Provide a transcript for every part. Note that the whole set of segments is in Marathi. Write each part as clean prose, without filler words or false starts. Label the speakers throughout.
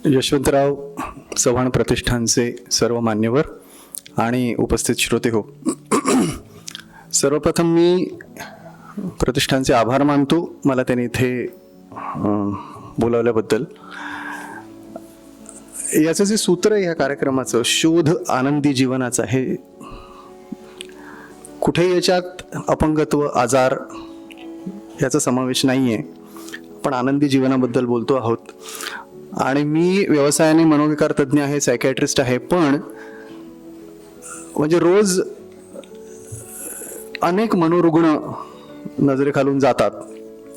Speaker 1: यशवंतराव चव्हाण प्रतिष्ठानचे सर्व मान्यवर आणि उपस्थित श्रोते हो, सर्वप्रथम मी प्रतिष्ठानचे आभार मानतो मला त्यांनी इथे बोलावल्याबद्दल. याचं जे सूत्र आहे या कार्यक्रमाचं, शोध आनंदी जीवनाचा, हे कुठे याच्यात अपंगत्व, आजार याचा समावेश नाही आहे. पण आनंदी जीवनाबद्दल बोलतो आहोत. आणि मी व्यवसायाने मनोविकार तज्ज्ञ आहे, सायकॅट्रिस्ट आहे. पण म्हणजे रोज अनेक मनोरुग्ण नजरेखालून जातात,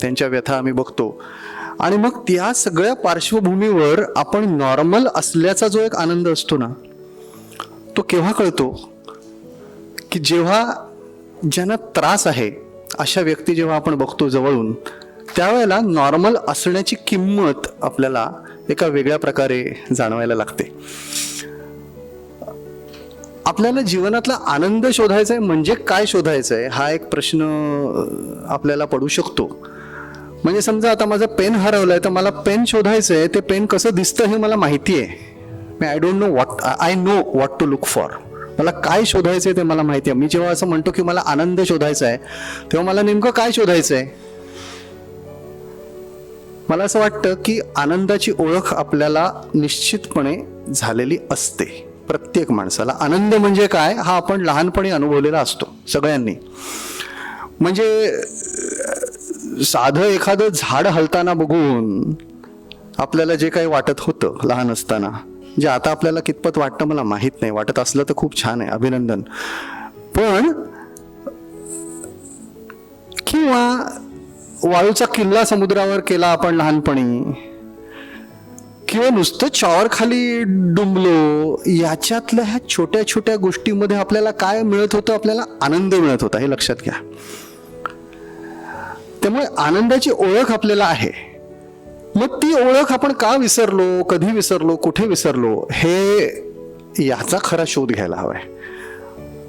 Speaker 1: त्यांच्या व्यथा आम्ही बघतो. आणि मग त्या सगळ्या पार्श्वभूमीवर आपण नॉर्मल असल्याचा जो एक आनंद असतो ना, तो केव्हा कळतो की जेव्हा ज्यांना त्रास आहे अशा व्यक्ती जेव्हा आपण बघतो जवळून, त्यावेळेला नॉर्मल असण्याची किंमत आपल्याला एका वेगळ्या प्रकारे जाणवायला लागते. आपल्याला जीवनातला आनंद शोधायचा आहे म्हणजे काय शोधायचं आहे, हा एक प्रश्न आपल्याला पडू शकतो. म्हणजे समजा आता माझं पेन हरवलंय, तर मला पेन शोधायचं आहे. ते पेन कसं दिसतं हे मला माहिती आहे. I don't know what, I know what to look for. मला काय शोधायचं आहे ते मला माहिती आहे. मी जेव्हा असं म्हणतो की मला आनंद शोधायचा आहे, तेव्हा मला नेमकं काय शोधायचं आहे? मला असं वाटतं की आनंदाची ओळख आपल्याला निश्चितपणे झालेली असते. प्रत्येक माणसाला आनंद म्हणजे काय हा आपण लहानपणी अनुभवलेला असतो सगळ्यांनी. म्हणजे साधं एखादं झाड हलताना बघून आपल्याला जे काही वाटत होतं लहान असताना, जे आता आपल्याला कितपत वाटतं मला माहीत नाही. वाटत असलं तर खूप छान आहे, अभिनंदन. पण किंवा वाळूचा किल्ला समुद्रावर केला आपण लहानपणी, किंवा नुसतं चॉवर खाली डुंबलो, याच्यातल्या ह्या छोट्या छोट्या गोष्टींमध्ये आपल्याला काय मिळत होतं? आपल्याला आनंद मिळत होता, हे लक्षात घ्या. त्यामुळे आनंदाची ओळख आपल्याला आहे. मग ती ओळख आपण का विसरलो, कधी विसरलो, कुठे विसरलो, हे याचा खरा शोध घ्यायला हवाय.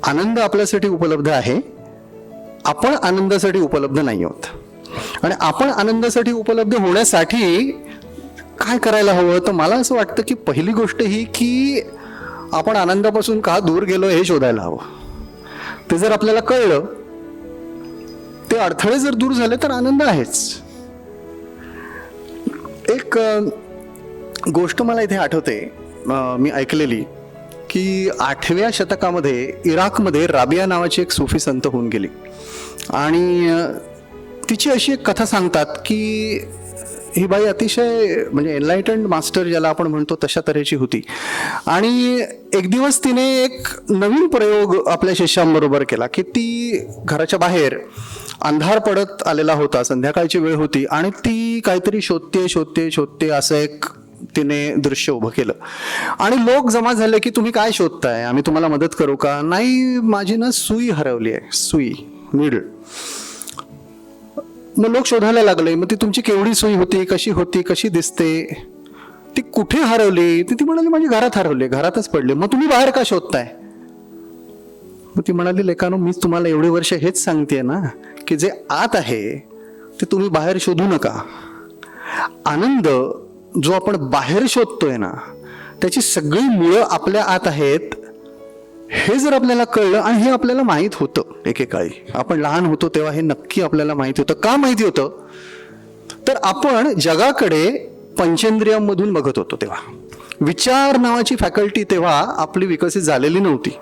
Speaker 1: आनंद आपल्यासाठी उपलब्ध आहे, आपण आनंदासाठी उपलब्ध नाही आहोत. आणि आपण आनंदासाठी उपलब्ध होण्यासाठी काय करायला हवं? तर मला असं वाटतं की पहिली गोष्ट ही की आपण आनंदापासून का दूर गेलो हे शोधायला हवं. ते जर आपल्याला कळलं, ते अडथळे जर दूर झाले, तर आनंद आहेच. एक गोष्ट मला इथे आठवते, मी ऐकलेली, की 8व्या शतकामध्ये इराकमध्ये राबिया नावाची एक सुफी संत होऊन गेली. आणि तिची अशी एक कथा सांगतात की ही बाई अतिशय म्हणजे एनलाइटन्ड मास्टर ज्याला आपण म्हणतो तशा तऱ्हेची होती. आणि एक दिवस तिने एक नवीन प्रयोग आपल्या शिष्यांबरोबर केला की ती घराच्या बाहेर, अंधार पडत आलेला होता, संध्याकाळची वेळ होती, आणि ती काहीतरी शोधते असं एक तिने दृश्य उभं केलं. आणि लोक जमा झाले की तुम्ही काय शोधताय, आम्ही तुम्हाला मदत करू का? नाही, माझी ना सुई हरवली आहे, सुई, नीडल. मग लोक शोधायला लागले. मग ती तुमची केवढी सुई होती, कशी दिसते, ती कुठे हरवली? ती म्हणाली माझी घरात हरवली, घरातच पडली. मग तुम्ही बाहेर का शोधताय? मग ती म्हणाली, लेकानो, मीच तुम्हाला एवढे वर्ष हेच सांगते ना की जे आत आहे ते तुम्ही बाहेर शोधू नका. आनंद जो आपण बाहेर शोधतोय ना, त्याची सगळी मुळं आपल्या आत आहेत. हे जर आपल्याला कळलं, आणि हे आपल्याला माहीत होतं एकेकाळी, आपण लहान होतो तेव्हा हे नक्की आपल्याला माहिती होतं. का माहिती होतं? तर आपण जगाकडे पंचेंद्रियांमधून बघत होतो. तेव्हा विचार नावाची फॅकल्टी तेव्हा आपली विकसित झालेली नव्हती.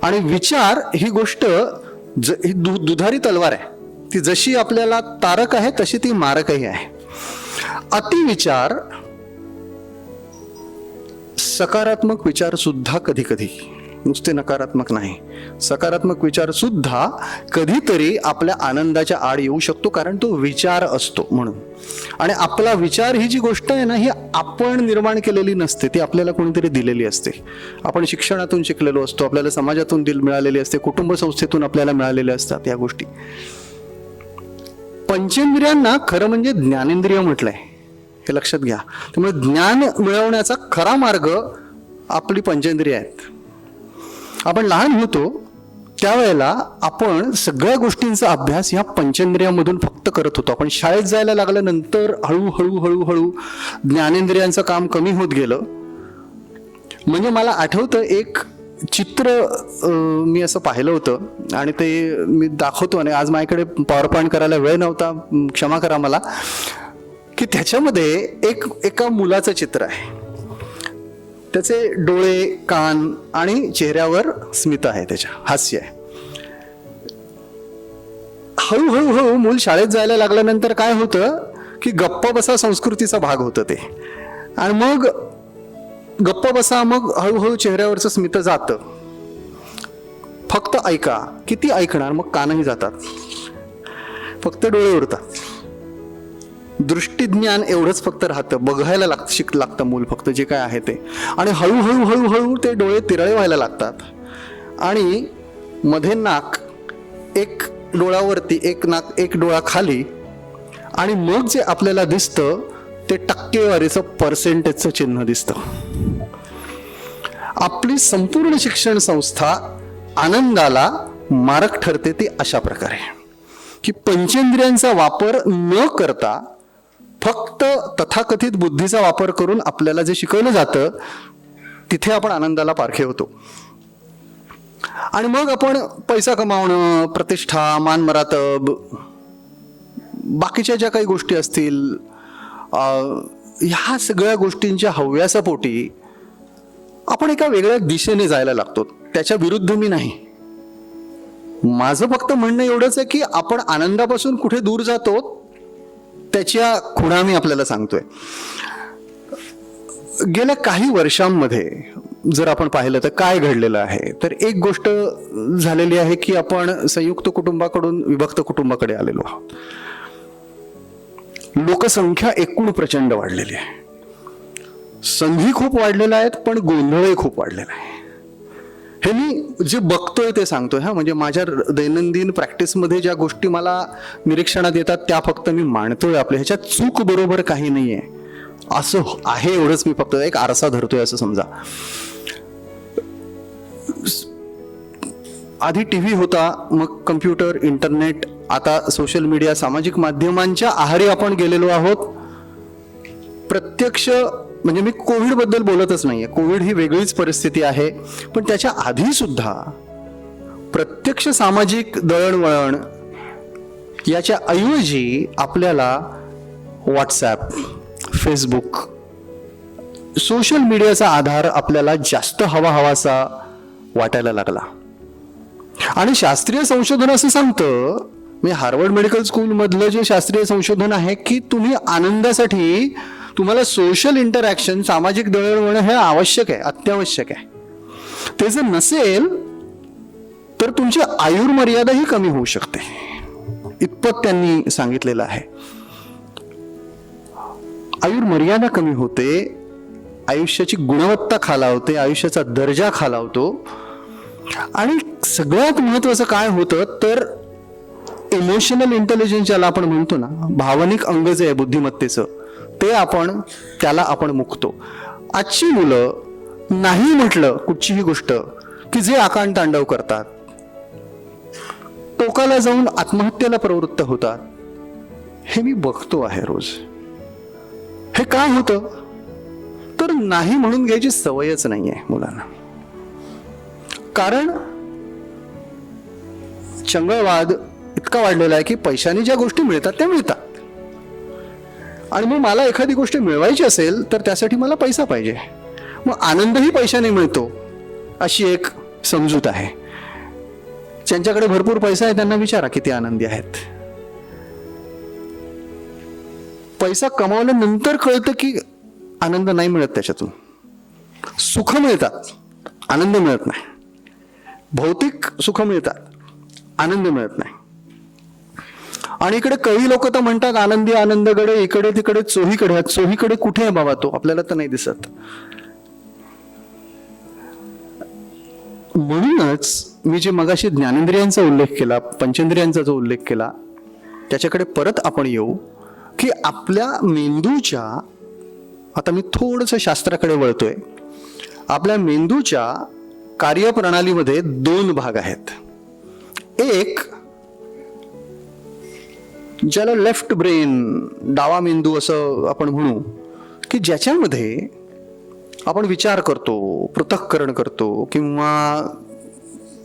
Speaker 1: आणि विचार ही गोष्ट ही दुधारी तलवार आहे. ती जशी आपल्याला तारक आहे तशी ती मारकही आहे. अतिविचार, सकारात्मक विचार सुद्धा कधी कधी, नुसते नकारात्मक नाही, सकारात्मक विचार सुद्धा कधीतरी आपल्या आनंदाच्या आड येऊ शकतो, कारण तो विचार असतो म्हणून. आणि आपला विचार ही जी गोष्ट आहे ना, ही आपण निर्माण केलेली नसते, ती आपल्याला कोणीतरी दिलेली असते. आपण शिक्षणातून शिकलेलो असतो, आपल्याला समाजातून मिळालेली असते, कुटुंब संस्थेतून आपल्याला मिळालेल्या असतात या गोष्टी. पंचेंद्रियांना खरं म्हणजे ज्ञानेंद्रिय म्हटलंय, हे लक्षात घ्या. त्यामुळे ज्ञान मिळवण्याचा खरा मार्ग आपली पंचेंद्रिय आहेत. आपण लहान होतो त्यावेळेला आपण सगळ्या गोष्टींचा अभ्यास ह्या पंचेंद्रियामधून फक्त करत होतो. आपण शाळेत जायला लागल्यानंतर हळूहळू हळूहळू ज्ञानेंद्रियांचं काम कमी होत गेलं. म्हणजे मला आठवतं एक चित्र मी असं पाहिलं होतं आणि ते मी दाखवतो. आणि आज माझ्याकडे पॉवर पॉईंट करायला वेळ नव्हता, क्षमा करा मला. की त्याच्यामध्ये एका मुलाचं चित्र आहे. त्याचे डोळे, कान आणि चेहऱ्यावर स्मित आहे, त्याच्या हास्य आहे. हळूहळू हळू मूल शाळेत जायला लागल्यानंतर काय होतं की गप्पा बसा संस्कृतीचा भाग होतं ते. आणि मग गप्पा बसा, मग हळूहळू चेहऱ्यावरचं स्मित जातं. फक्त ऐका, किती ऐकणार, मग कानही जातात, फक्त डोळे उरतात. दृष्टीज्ञान एवढंच फक्त राहतं, बघायला लागतं मूल फक्त जे काय आहे ते. आणि हळूहळू हळूहळू ते डोळे तिरळे व्हायला लागतात. आणि मध्ये नाक, एक डोळ्यावरती, एक डोळा खाली. आणि मग जे आपल्याला दिसतं ते टक्केवारीचं, पर्सेंटेजचं चिन्ह दिसतं. आपली संपूर्ण शिक्षण संस्था आनंदाला मारक ठरते ती अशा प्रकारे की पंचेंद्रियांचा वापर न करता फक्त तथाकथित बुद्धीचा वापर करून आपल्याला जे शिकवलं जातं तिथे आपण आनंदाला पारखे होतो. आणि मग आपण पैसा कमावणं, प्रतिष्ठा, मानमरातब, बाकीच्या ज्या काही गोष्टी असतील, ह्या सगळ्या गोष्टींच्या हव्यासापोटी आपण एका वेगळ्या दिशेने जायला लागतो. त्याच्या विरुद्ध मी नाही. माझं फक्त म्हणणं एवढंच आहे की आपण आनंदापासून कुठे दूर जातो त्याच्या खुणा मी आपल्याला सांगतोय. गेल्या काही वर्षांमध्ये जर आपण पाहिलं तर काय घडलेलं आहे, तर एक गोष्ट झालेली आहे की आपण संयुक्त कुटुंबाकडून विभक्त कुटुंबाकडे आलेलो आहोत. लोकसंख्या एकूण प्रचंड वाढलेली आहे. संधी खूप वाढलेल्या आहेत, पण गोंधळही खूप वाढलेला आहे. हे मी जे बघतोय ते सांगतोय. म्हणजे माझ्या दैनंदिन प्रॅक्टिसमध्ये ज्या गोष्टी मला निरीक्षणात येतात त्या फक्त मी मांडतोय. आपल्या ह्याच्यात चूक बरोबर काही नाहीये, असं आहे एवढंच मी फक्त एक आरसा धरतोय असं समजा. आधी टीव्ही होता, मग कम्प्युटर, इंटरनेट, आता सोशल मीडिया, सामाजिक माध्यमांच्या आहारी आपण गेलेलो आहोत. प्रत्यक्ष म्हणजे मी कोविड बद्दल बोलतच नाहीये, कोविड ही वेगळीच परिस्थिती आहे. पण त्याच्या आधी सुद्धा प्रत्यक्ष सामाजिक दळणवळण याच्या ऐवजी आपल्याला व्हॉट्सॲप, फेसबुक, सोशल मीडियाचा आधार आपल्याला जास्त हवासा वाटायला लागला. आणि शास्त्रीय संशोधन असं सांगतं, म्हणजे हार्वर्ड मेडिकल स्कूल मधलं जे शास्त्रीय संशोधन आहे की तुम्ही आनंदासाठी तुम्हाला सोशल इंटरॅक्शन, सामाजिक दळणवळण हे आवश्यक आहे, अत्यावश्यक आहे. ते जर नसेल तर तुमची आयुर्मर्यादाही कमी होऊ शकते, इतपत त्यांनी सांगितलेलं आहे. आयुर्मर्यादा कमी होते, आयुष्याची गुणवत्ता खालावते, आयुष्याचा दर्जा खालावतो. आणि सगळ्यात महत्वाचं काय होतं तर इमोशनल इंटेलिजन्स ज्याला आपण म्हणतो ना, भावनिक अंग जे आहे बुद्धिमत्तेचं, ते त्याला आपण मुकतो. आजची मुलं नाही म्हटलं कुठचीही गोष्ट की जे आकांड तांडव करतात, टोकाला जाऊन आत्महत्येला प्रवृत्त होतात, हे मी बघतो आहे रोज. हे काय होतं तर नाही म्हणून घ्यायची सवयच नाहीये मुलांना. कारण चंगळवाद इतका वाढलेला आहे की पैशाने ज्या गोष्टी मिळतात त्या मिळतात, आणि मग मला एखादी गोष्ट मिळवायची असेल तर त्यासाठी मला पैसा पाहिजे, मग आनंदही पैशाने मिळतो अशी एक समजूत आहे. ज्यांच्याकडे भरपूर पैसा आहे त्यांना विचारा किती आनंदी आहेत. पैसा कमावल्यानंतर कळतं की आनंद नाही मिळत, त्याच्यातून सुख मिळतात, आनंद मिळत नाही. भौतिक सुख मिळतात, आनंद मिळत नाही. आणि इकडे काही लोक तर म्हणतात आनंदी आनंदकडे, इकडे तिकडे चोहीकडे. चोहीकडे कुठे आहे बाबा तो, आपल्याला तर नाही दिसत. म्हणूनच मी जे मगाशी ज्ञानेंद्रियांचा उल्लेख केला, पंचेंद्रियांचा जो उल्लेख केला, त्याच्याकडे परत आपण येऊ की आपल्या मेंदूच्या, आता मी थोडंसं शास्त्राकडे वळतोय, आपल्या मेंदूच्या कार्यप्रणालीमध्ये 2 भाग आहेत. एक ज्याला लेफ्ट ब्रेन, डावा मेंदू असं आपण म्हणू, की ज्याच्यामध्ये आपण विचार करतो, पृथक्करण करतो किंवा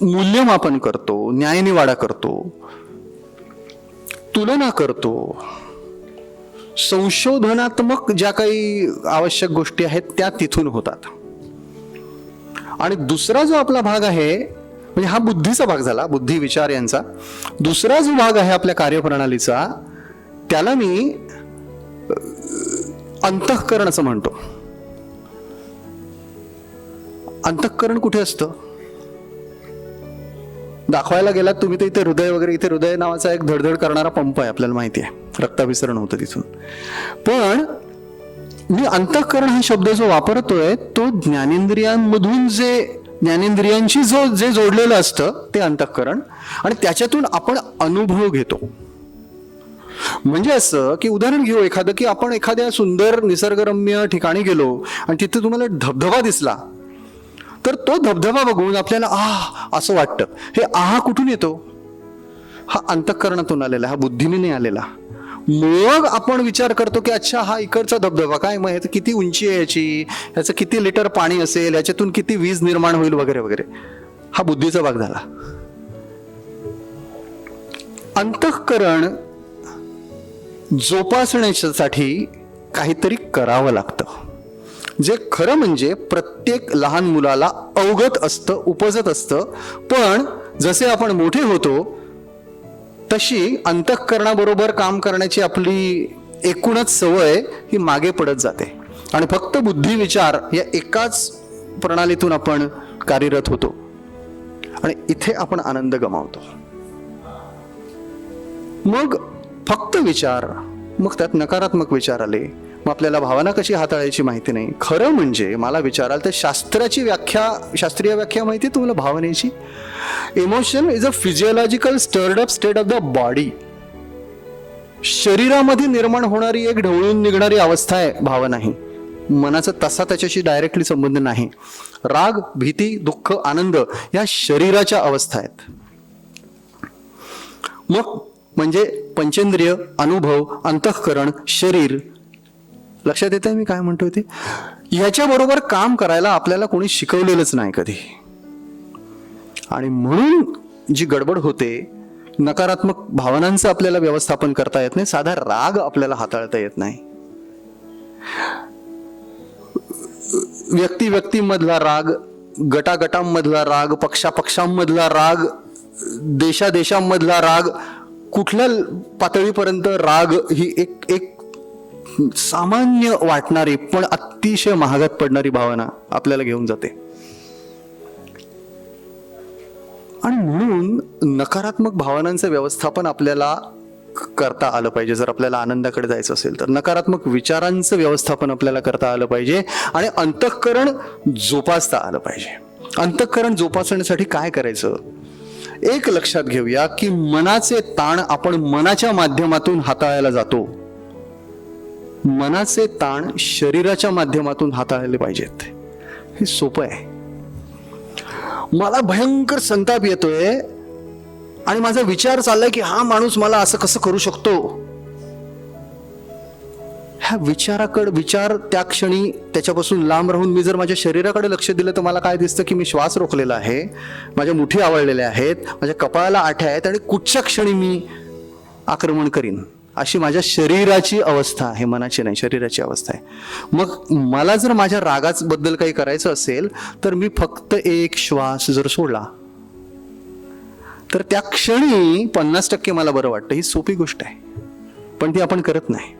Speaker 1: मूल्यमापन करतो, न्यायनिवाडा करतो, तुलना करतो, संशोधनात्मक ज्या काही आवश्यक गोष्टी आहेत त्या तिथून होतात. आणि दुसरा जो आपला भाग आहे, म्हणजे हा बुद्धीचा भाग झाला, बुद्धी विचार यांचा. दुसरा जो भाग आहे आपल्या कार्यप्रणालीचा, त्याला मी अंतःकरण असं म्हणतो. अंतःकरण कुठे असतं? दाखवायला गेलात तुम्ही तर इथे हृदय वगैरे, इथे हृदय नावाचा एक धडधड करणारा पंप आहे, आपल्याला माहिती आहे, रक्ताभिसरण होतं तिथून. पण मी अंतःकरण हा शब्द जो वापरतोय तो ज्ञानेंद्रियांमधून ज्ञानेंद्रियांशी जे जोडलेलं असतं ते अंतःकरण, आणि त्याच्यातून आपण अनुभव घेतो. म्हणजे असं की उदाहरण घेऊ एखादं, की आपण एखाद्या सुंदर निसर्गरम्य ठिकाणी गेलो आणि तिथे तुम्हाला धबधबा दिसला, तर तो धबधबा बघून आपल्याला असं वाटतं. हे कुठून येतो? हा अंतःकरणातून आलेला, हा बुद्धीने नाही आलेला. मग आपण विचार करतो की अच्छा हा इकडचा धबधबा, काय मग ह्याचं किती उंची आहे, ह्याचं किती लिटर पाणी असेल, ह्याच्यातून किती वीज निर्माण होईल वगैरे वगैरे. हा बुद्धीचा भाग झाला. अंतःकरण जोपासण्यासाठी काहीतरी करावं लागतं, जे खरं म्हणजे प्रत्येक लहान मुलाला अवगत असतं, उपजत असतं. पण जसे आपण मोठे होतो तशी अंतःकरणाबरोबर काम करण्याची आपली एकूणच सवय ही मागे पडत जाते आणि फक्त बुद्धी विचार या एकाच प्रणालीतून आपण कार्यरत होतो आणि इथे आपण आनंद गमावतो. मग फक्त विचार, मग त्यात नकारात्मक विचार आले, मग आपल्याला भावना कशी हाताळायची माहिती नाही. खरं म्हणजे मला विचाराल तर शास्त्रीय व्याख्या माहिती तुम्हाला भावनेची? Emotion is a physiological stirred up state of the body. शरीरामध्ये निर्माण होणारी एक ढवळून निघणारी अवस्था आहे भावना ही. मनाचा तसा त्याच्याशी डायरेक्टली संबंध नाही. राग, भीती, दुःख, आनंद या शरीराच्या अवस्था आहेत. मग म्हणजे पंचेंद्रिय, अनुभव, अंतःकरण, शरीर. लक्षात येत आहे मी काय म्हणतोय ते? ह्याच्याबरोबर काम करायला आपल्याला कोणी शिकवलेलंच नाही कधी. आणि म्हणून जी गडबड होते, नकारात्मक भावनांचं आपल्याला व्यवस्थापन करता येत नाही, साधा राग आपल्याला हाताळता येत नाही. व्यक्तीमधला राग, गटागटांमधला राग, पक्षांमधला राग, देशांमधला राग, कुठल्या पातळीपर्यंत राग ही एक सामान्य वाटणारी पण अतिशय महागात पडणारी भावना आपल्याला घेऊन जाते. आणि म्हणून नकारात्मक भावनांचं व्यवस्थापन आपल्याला करता आलं पाहिजे. जर आपल्याला आनंदाकडे जायचं असेल तर नकारात्मक विचारांचं व्यवस्थापन आपल्याला करता आलं पाहिजे आणि अंतःकरण जोपासता आलं पाहिजे. अंतःकरण जोपासण्यासाठी काय करायचं? एक लक्षात घेऊया की मनाचे ताण आपण मनाच्या माध्यमातून हाताळायला जातो. मनाचे ताण शरीराच्या माध्यमातून हाताळले पाहिजेत. हे सोपं आहे. मला भयंकर संताप येतोय आणि माझा विचार चाललाय की हा माणूस मला असं कसं करू शकतो. ह्या विचार त्या क्षणी त्याच्यापासून लांब राहून मी जर माझ्या शरीराकडे लक्ष दिलं तर मला काय दिसतं की मी श्वास रोखलेला आहे, माझ्या मुठी आवळलेल्या आहेत, माझ्या कपाळाला आठ्या आहेत आणि कुठच्या क्षणी मी आक्रमण करीन, अशी माझ्या शरीराची अवस्था आहे, मनाची नाही, शरीराची अवस्था आहे. मग मला जर माझ्या रागाबद्दल काही करायचं असेल तर मी फक्त एक श्वास जर सोडला तर त्या क्षणी 50% मला बरं वाटतं. ही सोपी गोष्ट आहे पण ती आपण करत नाही.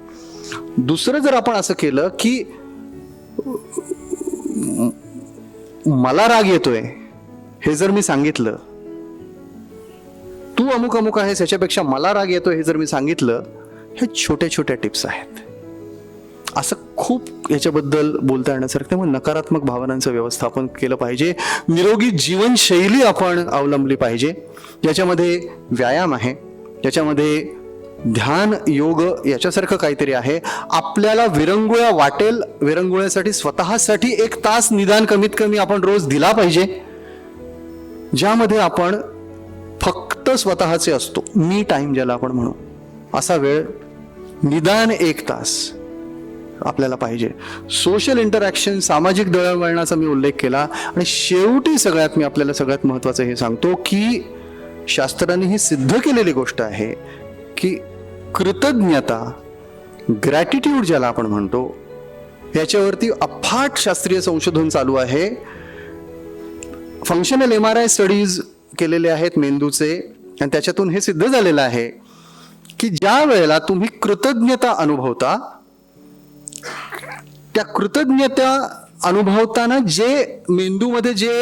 Speaker 1: दुसरं जर आपण असं केलं की मला राग येतोय हे जर मी सांगितलं, तू अमुक अमुक आहेस ह्याच्यापेक्षा मला राग येतोय हे जर मी सांगितलं, हे छोट्या छोट्या टिप्स आहेत. असं खूप याच्याबद्दल बोलता येण्यासारखं. त्यामुळे नकारात्मक भावनांचं व्यवस्थापन केलं पाहिजे. निरोगी जीवनशैली आपण अवलंबली पाहिजे. याच्यामध्ये व्यायाम आहे, याच्यामध्ये ध्यान, योग याच्यासारखं काहीतरी आहे. आपल्याला विरंगुळा वाटेल, विरंगुळ्यासाठी स्वतःसाठी 1 तास निदान कमीत कमी आपण रोज दिला पाहिजे, ज्यामध्ये आपण फक्त स्वतःचे असतो, मी टाइम ज्याला आपण म्हणू, असा वेळ निदान 1 तास आपल्याला पाहिजे. सोशल इंटरॅक्शन, सामाजिक दळणवळणाचा मी उल्लेख केला. आणि शेवटी मी आपल्याला सगळ्यात महत्वाचं हे सांगतो की शास्त्रांनी ही सिद्ध केलेली गोष्ट आहे की कृतज्ञता, ग्रॅटिट्यूड ज्याला आपण म्हणतो, याच्यावरती अफाट शास्त्रीय संशोधन चालू आहे. फंक्शनल MRI स्टडीज केलेले आहेत मेंदूचे, आणि त्याच्यातून हे सिद्ध झालेलं आहे की ज्या वेळेला तुम्ही कृतज्ञता अनुभवता, त्या कृतज्ञता अनुभवताना जे मेंदूमध्ये जे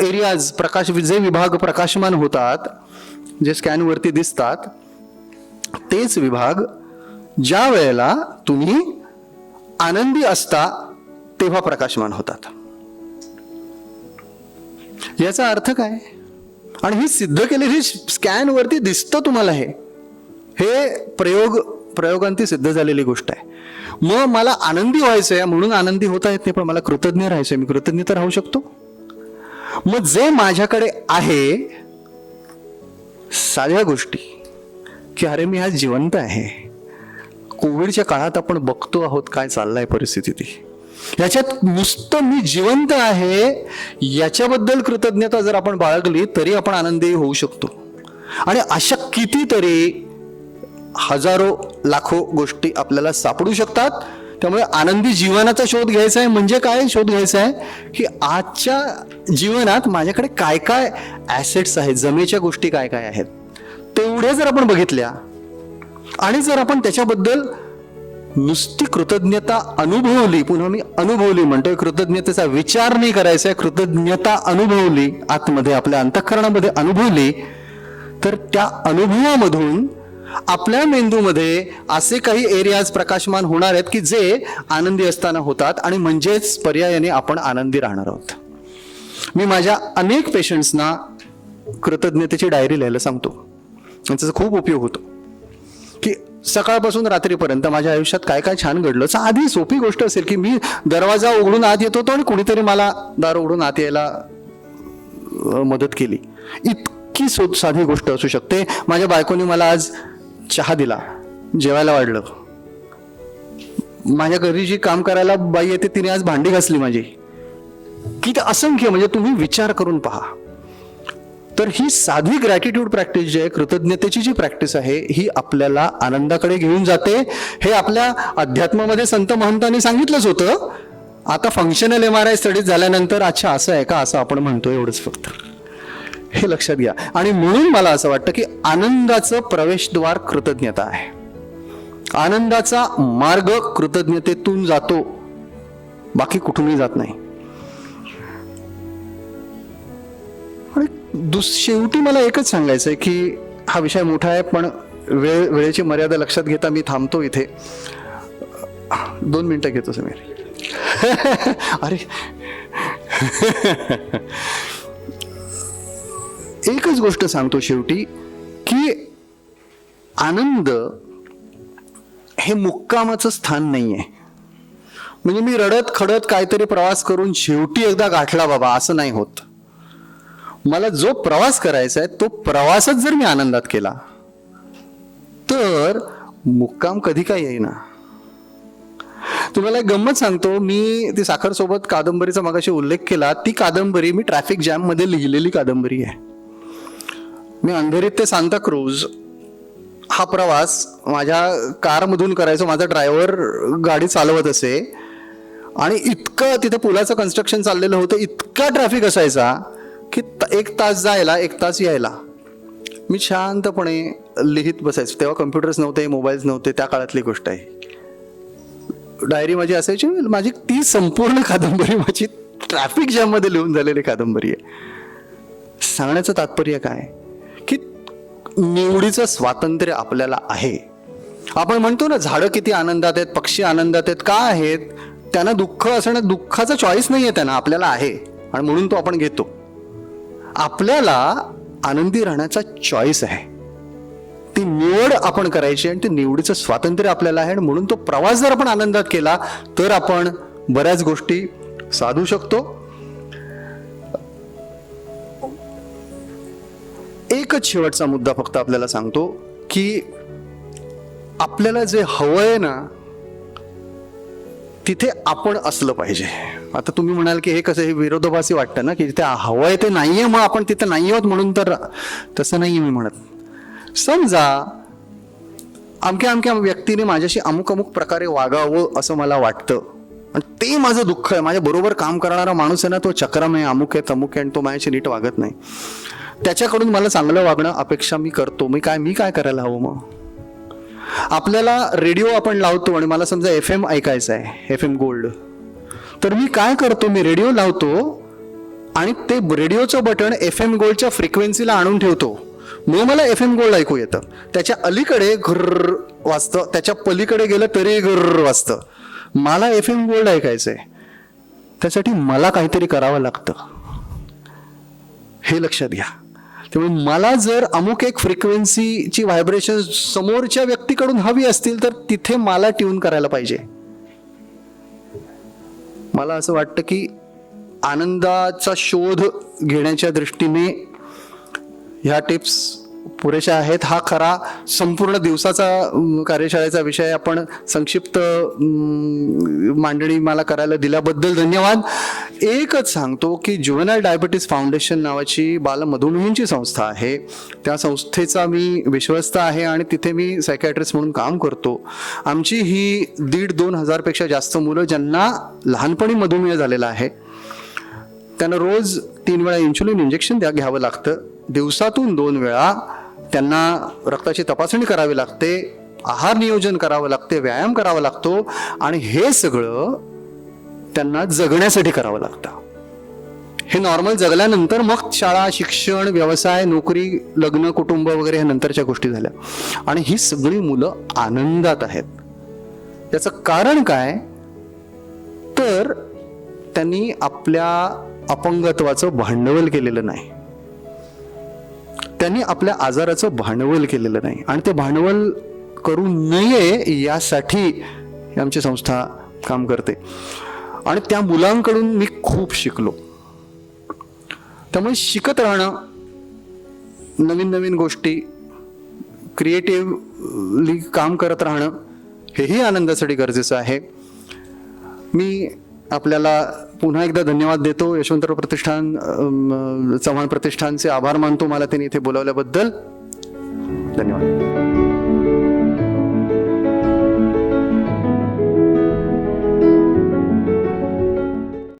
Speaker 1: एरियाज जे विभाग प्रकाशमान होतात, जे स्कॅनवरती दिसतात, तेच विभाग ज्या वेळेला तुम्ही आनंदी असता तेव्हा प्रकाशमान होतात. याचा अर्थ काय? आणि ही सिद्ध केलेली स्कॅनवरती दिसतं तुम्हाला, हे प्रयोगांती सिद्ध झालेली गोष्ट आहे. मग मला आनंदी व्हायचंय म्हणून आनंदी होता येत नाही, पण मला कृतज्ञ राहायचंय, मी कृतज्ञ तर राहू शकतो. मग जे माझ्याकडे आहे, साध्या गोष्टी, की अरे मी आज जिवंत आहे. कोविडच्या काळात आपण बघतो आहोत काय चाललंय परिस्थिती, ती याच्यात नुसतं मी जिवंत आहे याच्याबद्दल कृतज्ञता जर आपण बाळगली तरी आपण आनंदी होऊ शकतो. आणि अशा कितीतरी हजारो लाखो गोष्टी आपल्याला सापडू शकतात. त्यामुळे आनंदी जीवनाचा शोध घ्यायचा आहे. म्हणजे काय शोध घ्यायचा आहे की आजच्या जीवनात माझ्याकडे काय काय ॲसेट्स आहेत, जमेच्या गोष्टी काय काय आहेत, तेवढ्या जर आपण बघितल्या आणि जर आपण त्याच्याबद्दल नुसती कृतज्ञता अनुभवली, पुन्हा मी अनुभवली म्हणतोय, कृतज्ञतेचा विचार नाही करायचा, कृतज्ञता अनुभवली, आतमध्ये आपल्या अंतःकरणामध्ये अनुभवली, तर त्या अनुभवामधून आपल्या मेंदूमध्ये असे काही एरियाज प्रकाशमान होणार आहेत की जे आनंदी असताना होतात. आणि म्हणजेच पर्यायाने आपण आनंदी राहणार आहोत. मी माझ्या अनेक पेशंट्सना कृतज्ञतेची डायरी लिहायला सांगतो. त्याचा खूप उपयोग होतो की सकाळपासून रात्रीपर्यंत माझ्या आयुष्यात काय काय छान घडलं. साधी सोपी गोष्ट असेल की मी दरवाजा उघडून आत येत होतो आणि कुणीतरी मला दार उघडून आत यायला मदत केली. इतकी साधी गोष्ट असू शकते. माझ्या बायकोने मला आज चहा दिला, जेवायला वाढलं. माझ्या घरी जी काम करायला बाई येते तिने आज भांडी घासली माझी. किती असंख्य, म्हणजे तुम्ही विचार करून पहा. तर ही साधी ग्रॅटिट्यूड प्रॅक्टिस जी आहे, कृतज्ञतेची जी प्रॅक्टिस आहे, ही आपल्याला आनंदाकडे घेऊन जाते. हे आपल्या अध्यात्मामध्ये संत महंतांनी सांगितलंच होतं. आता फंक्शनल MRI स्टडीज झाल्यानंतर अच्छा असं आहे का, असं आपण म्हणतो, एवढंच फक्त हे लक्षात घ्या. आणि म्हणून मला असं वाटतं की आनंदाचं प्रवेशद्वार कृतज्ञता आहे. आनंदाचा मार्ग कृतज्ञतेतून जातो, बाकी कुठूनही जात नाही. आणि शेवटी मला एकच सांगायचं आहे की हा विषय मोठा आहे, पण वेळेची मर्यादा लक्षात घेता मी थांबतो इथे. 2 मिनिटं घेतो समीर. अरे एकच गोष्ट सांगतो शेवटी की आनंद हे मुक्कामाचं स्थान नाहीये. म्हणजे मी रडत खडत काहीतरी प्रवास करून शेवटी एकदा गाठला बाबा, असं नाही होत. मला जो प्रवास करायचा आहे तो प्रवासच जर मी आनंदात केला तर मुक्काम कधी काय येईना. तुम्हाला एक गंमत सांगतो. मी ती साखर सोबत कादंबरीचा मगाशी उल्लेख केला, ती कादंबरी मी ट्रॅफिक जॅम मध्ये लिहिलेली कादंबरी आहे. मी अंधेरीत ते सांताक्रूज हा प्रवास माझ्या कारमधून करायचो. माझा ड्रायव्हर गाडी चालवत असे आणि इतकं तिथे पुलाचं कन्स्ट्रक्शन चाललेलं होतं, इतका ट्रॅफिक असायचा की 1 तास जायला 1 तास यायला. मी शांतपणे लिहित बसायचो. तेव्हा कम्प्युटर्स नव्हते, मोबाईल्स नव्हते, त्या काळातली गोष्ट आहे. डायरी माझी असायची. माझी ती संपूर्ण कादंबरी माझी ट्रॅफिक जॅम मध्ये लिहून झालेली कादंबरी आहे. सांगण्याचं तात्पर्य काय की निवडीचं स्वातंत्र्य आपल्याला आहे. आपण म्हणतो ना, झाडं किती आनंदात आहेत, पक्षी आनंदात आहेत. का आहेत? त्यांना दुःख असणं, दुःखाचा चॉईस नाहीये त्यांना, आपल्याला आहे आणि म्हणून तो आपण घेतो. आपल्याला आनंदी राहण्याचा चॉईस आहे, ती निवड आपण करायची आणि ते निवडीचं स्वातंत्र्य आपल्याला आहे. आणि म्हणून तो प्रवास जर आपण आनंदात केला तर आपण बऱ्याच गोष्टी साधू शकतो. एकच शेवटचा मुद्दा फक्त आपल्याला सांगतो की आपल्याला जे हवंय ना तिथे आपण असलं पाहिजे. आता तुम्ही म्हणाल की हे कसं, हे विरोधाभासी वाटतं ना, की तिथे हवंय ते नाहीये मग आपण तिथे नाही आहोत म्हणून. तर तसं नाही मी म्हणत. समजा अमक्या अमक्या व्यक्तीने माझ्याशी अमुक अमुक प्रकारे वागावं असं मला वाटतं आणि ते माझं दुःख आहे. माझ्या बरोबर काम करणारा माणूस आहे ना, तो चक्रम आहे, अमुक आहे तमुक आहे आणि तो माझ्याशी नीट वागत नाही. त्याच्याकडून मला चांगलं वागणं अपेक्षा मी करतो. मी काय करायला हवं मग? आपल्याला रेडिओ आपण लावतो आणि मला समजा FM ऐकायचं आहे, FM गोल्ड, तर मी काय करतो, मी रेडिओ लावतो आणि ते रेडिओचं बटन FM गोल्डच्या फ्रिक्वेन्सीला आणून ठेवतो. मग मला FM गोल्ड ऐकू येतं. त्याच्या अलीकडे घर्र वाजतं, त्याच्या पलीकडे गेलं तरी घर्र वाजतं. मला FM गोल्ड ऐकायचंय, त्यासाठी मला काहीतरी करावं लागतं, हे लक्षात घ्या. त्यामुळे मला जर अमुक एक फ्रिक्वेन्सीची व्हायब्रेशन समोरच्या व्यक्तीकडून हवी असतील तर तिथे मला ट्यून करायला पाहिजे. मला असं वाटतं की आनंदाचा शोध घेण्याच्या दृष्टीने ह्या टिप्स पुरेशा आहेत. हा खरा संपूर्ण दिवसाचा कार्यशाळेचा विषय. आपण संक्षिप्त मांडणी मला करायला दिल्याबद्दल धन्यवाद. एकच सांगतो की जुव्हेनाइल डायबिटीस फाउंडेशन नावाची बालमधुमेहींची संस्था आहे. त्या संस्थेचा मी विश्वस्त आहे आणि तिथे मी सायकॅट्रिस्ट म्हणून काम करतो. आमची ही 1,500-2 हजारपेक्षा जास्त मुलं ज्यांना लहानपणी मधुमेह झालेला आहे, त्यांना रोज 3 वेळा इन्शुलिन इंजेक्शन घ्यावं लागतं. दिवसातून 2 वेळा त्यांना रक्ताची तपासणी करावी लागते, आहार नियोजन करावं लागते, व्यायाम करावा लागतो आणि हे सगळं त्यांना जगण्यासाठी करावं लागतं. हे नॉर्मल जगल्यानंतर मग शाळा, शिक्षण, व्यवसाय, नोकरी, लग्न, कुटुंब वगैरे ह्या नंतरच्या गोष्टी झाल्या आणि ही सगळी मुलं आनंदात आहेत. याचं कारण काय? तर त्यांनी आपल्या अपंगत्वाचं भांडवल केलेलं नाही, त्यांनी आपल्या आजाराचं भांडवल केलेलं नाही आणि ते भांडवल करू नये यासाठी आमची संस्था काम करते. आणि त्या मुलांकडून मी खूप शिकलो. त्यामुळे शिकत राहणं, नवीन नवीन गोष्टी, क्रिएटिव्हली काम करत राहणं हेही आनंदासाठी गरजेचं आहे. मी आपल्याला पुन्हा एकदा धन्यवाद देतो. यशवंतराव प्रतिष्ठान, चव्हाण प्रतिष्ठानचे आभार मानतो मला त्यांनी इथे बोलावल्याबद्दल. धन्यवाद.